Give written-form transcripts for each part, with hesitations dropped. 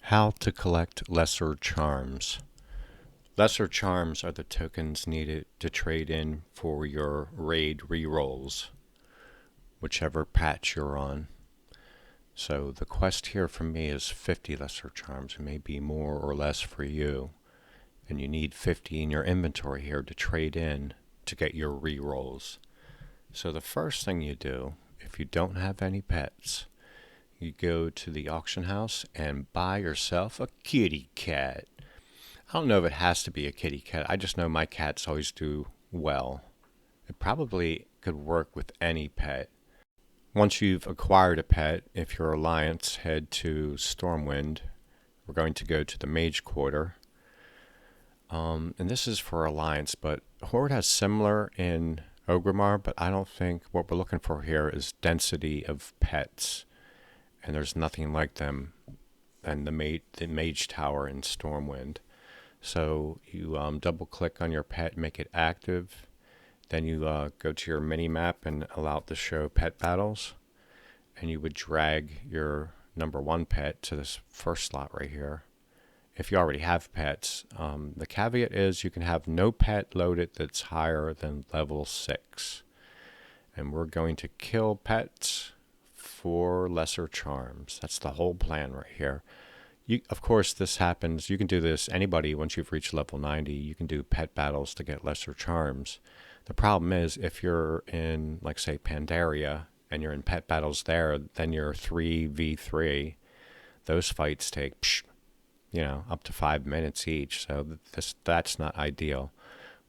How to collect lesser charms. Lesser charms are the tokens needed to trade in for your raid rerolls, whichever patch you're on. So the quest here for me is 50 lesser charms. It may be more or less for you. And you need 50 in your inventory here to trade in to get your rerolls. So the first thing you do, if you don't have any pets, you go to the auction house and buy yourself a kitty cat. I don't know if it has to be a kitty cat. I just know my cats always do well. It probably could work with any pet. Once you've acquired a pet, if you're Alliance, head to Stormwind. We're going to go to the Mage Quarter. And this is for Alliance, but Horde has similar in Orgrimmar, but I don't think what we're looking for here is density of pets. And there's nothing like them than the Mage Tower in Stormwind. So you double click on your pet, make it active. Then you go to your mini map and allow it to show pet battles. And you would drag your number 1 pet to this first slot right here. If you already have pets, the caveat is you can have no pet loaded that's higher than level 6. And we're going to kill pets for lesser charms. That's the whole plan right here. Of course, this happens. You can do this, anybody, once you've reached level 90, you can do pet battles to get lesser charms. The problem is, if you're in, like, say, Pandaria, and you're in pet battles there, then you're 3v3. Those fights take, up to 5 minutes each, so that's not ideal.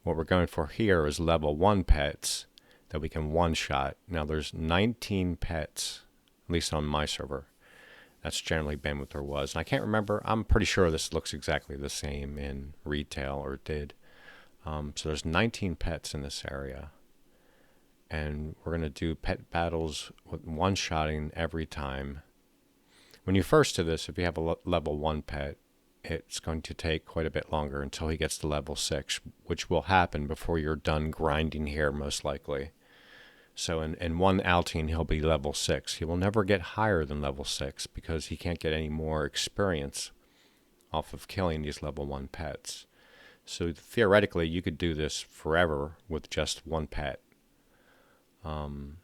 What we're going for here is level 1 pets that we can one-shot. Now, there's 19 pets, at least on my server. That's generally been what there was. And I can't remember. I'm pretty sure this looks exactly the same in retail, or did. So there's 19 pets in this area. And we're going to do pet battles with one-shotting every time. When you first do this, if you have a level 1 pet, it's going to take quite a bit longer until he gets to level 6, which will happen before you're done grinding here, most likely. So in one outing, he'll be level 6. He will never get higher than level 6 because he can't get any more experience off of killing these level 1 pets. So theoretically, you could do this forever with just 1 pet. And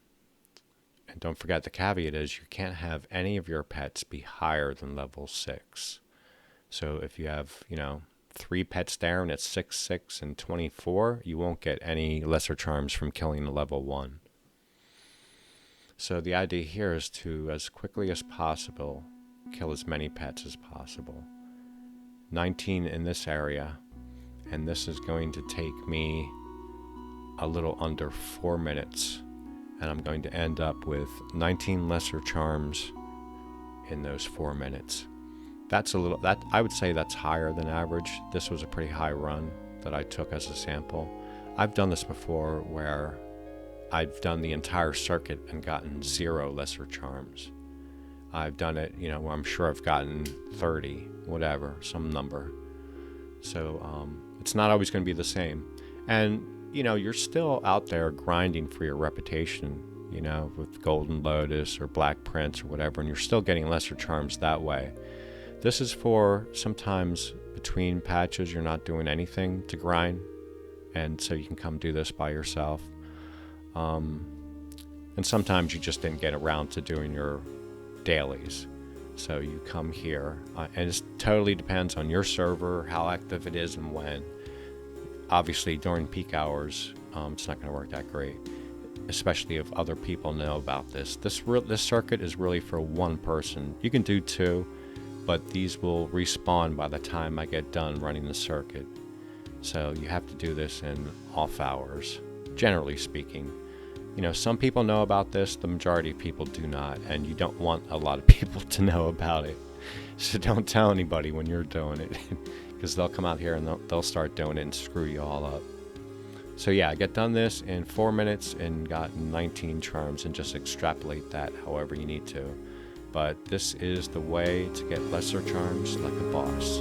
don't forget, the caveat is you can't have any of your pets be higher than level 6. So if you have, 3 pets there and it's 6, 6, and 24, you won't get any lesser charms from killing a level 1. So the idea here is to, as quickly as possible, kill as many pets as possible. 19 in this area, and this is going to take me a little under 4 minutes, and I'm going to end up with 19 lesser charms in those 4 minutes. I would say that's higher than average. This was a pretty high run that I took as a sample. I've done this before where I've done the entire circuit and gotten 0 lesser charms. I've done it, where I'm sure I've gotten 30, whatever, some number. So it's not always going to be the same. And, you're still out there grinding for your reputation, with Golden Lotus or Black Prince or whatever, and you're still getting lesser charms that way. This is for sometimes between patches you're not doing anything to grind, and so you can come do this by yourself. And sometimes you just didn't get around to doing your dailies. So you come here, and it totally depends on your server, how active it is, and when. Obviously, during peak hours, it's not going to work that great, especially if other people know about this. This circuit is really for 1 person. You can do 2, but these will respawn by the time I get done running the circuit. So you have to do this in off hours, generally speaking. Some people know about this, the majority of people do not, and you don't want a lot of people to know about it. So don't tell anybody when you're doing it, because they'll come out here and they'll start doing it and screw you all up. So yeah, get done this in 4 minutes and got 19 charms, and just extrapolate that however you need to. But this is the way to get lesser charms like a boss.